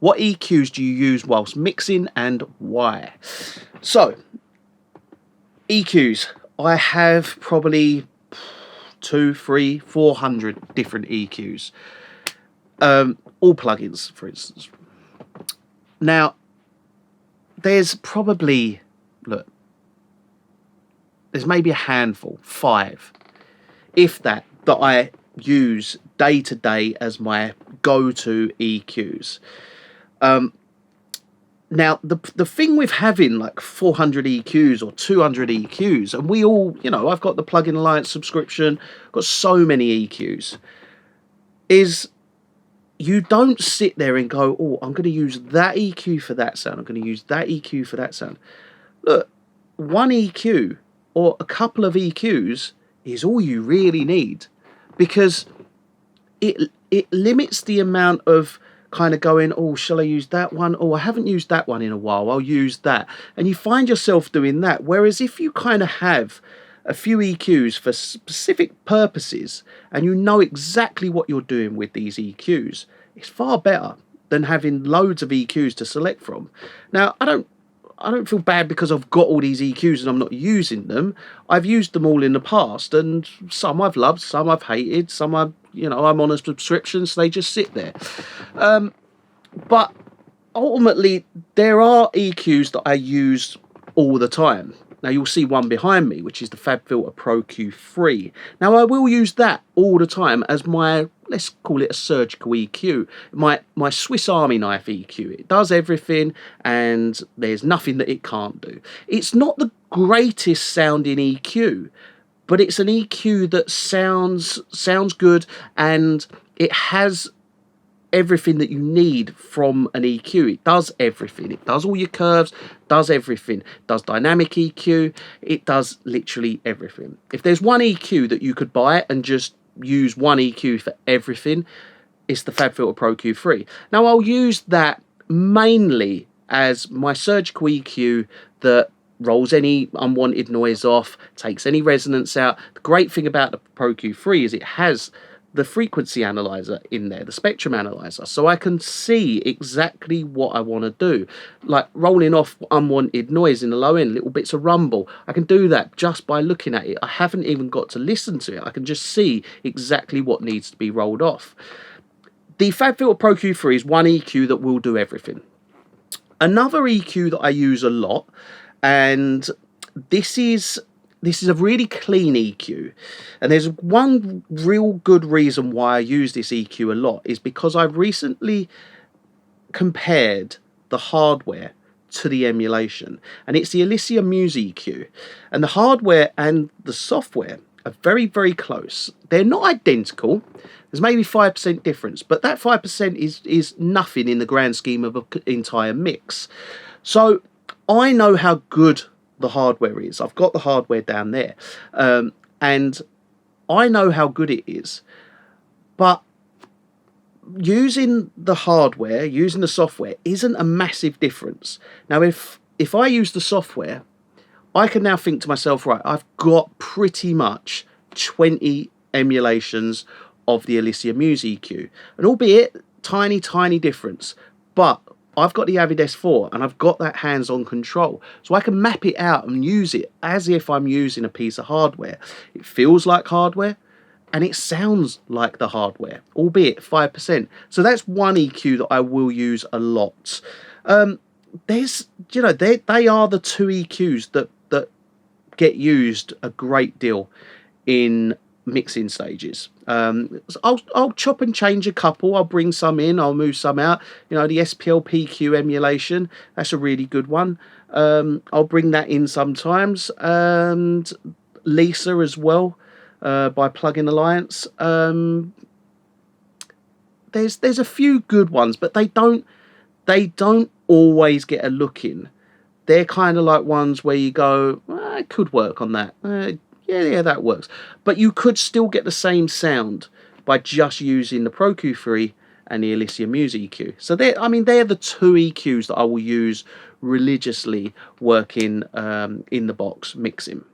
What EQs do you use whilst mixing and why? So, EQs. I have probably 200, 300, 400 different EQs. All plugins, for instance. Now, there's probably, look, there's maybe a handful, 5, if that I use day to day as my go-to EQs. Now, the thing with having like 400 EQs or 200 EQs, and we all, you know, I've got the Plugin Alliance subscription, got so many EQs, is you don't sit there and go, oh, I'm going to use that EQ for that sound, I'm going to use that EQ for that sound. Look, one EQ or a couple of EQs is all you really need, because it limits the amount of kind of going, oh, shall I use that one? Oh, I haven't used that one in a while, I'll use that. And you find yourself doing that. Whereas if you kind of have a few EQs for specific purposes and you know exactly what you're doing with these EQs, it's far better than having loads of EQs to select from. Now, I don't feel bad because I've got all these EQs and I'm not using them. I've used them all in the past, and some I've loved, some I've hated, some I'm on a subscription, so they just sit there. But ultimately, there are EQs that I use all the time. Now, you'll see one behind me, which is the FabFilter Pro Q3. Now, I will use that all the time as my, let's call it a surgical EQ, my Swiss Army knife EQ. It does everything, and there's nothing that it can't do. It's not the greatest sounding EQ, but it's an EQ that sounds good, and it has everything that you need from an EQ. It does everything. It does all your curves, does everything. It does dynamic EQ. It does literally everything. If there's one EQ that you could buy and just use one EQ for everything, it's the FabFilter Pro Q3. Now, I'll use that mainly as my surgical EQ that rolls any unwanted noise off, takes any resonance out. The great thing about the Pro Q3 is it has the frequency analyzer in there, the spectrum analyzer, so I can see exactly what I want to do, like rolling off unwanted noise in the low end, little bits of rumble. I can do that just by looking at it. I haven't even got to listen to it. I can just see exactly what needs to be rolled off. The FabFilter Pro Q3 is one EQ that will do everything. Another EQ that I use a lot, and this is a really clean EQ, and there's one real good reason why I use this EQ a lot, is because I've recently compared the hardware to the emulation, and it's the Elysia Muse EQ, and the hardware and the software are very, very close. They're not identical. There's maybe 5% difference, but that 5% is nothing in the grand scheme of an entire mix. So I know how good the hardware is. I've got the hardware down there, and I know how good it is. But using the hardware, using the software, isn't a massive difference. Now, if I use the software, I can now think to myself, right, I've got pretty much 20 emulations of the Elysia Muse EQ, and albeit tiny difference, but I've got the Avid S4 and I've got that hands-on control, so I can map it out and use it as if I'm using a piece of hardware. It feels like hardware and it sounds like the hardware, albeit 5%. So that's one EQ that I will use a lot. There's, they are the two EQs that get used a great deal in mixing stages. I'll chop and change a couple. I'll bring some in, I'll move some out. The SPL PQ emulation, that's a really good one. I'll bring that in sometimes. And Lisa as well, by Plugin Alliance. There's a few good ones, but they don't always get a look in. They're kind of like ones where you go, it could work on that. Yeah, that works. But you could still get the same sound by just using the Pro Q3 and the Elysia Muse EQ. So they're the two EQs that I will use religiously working in the box mixing.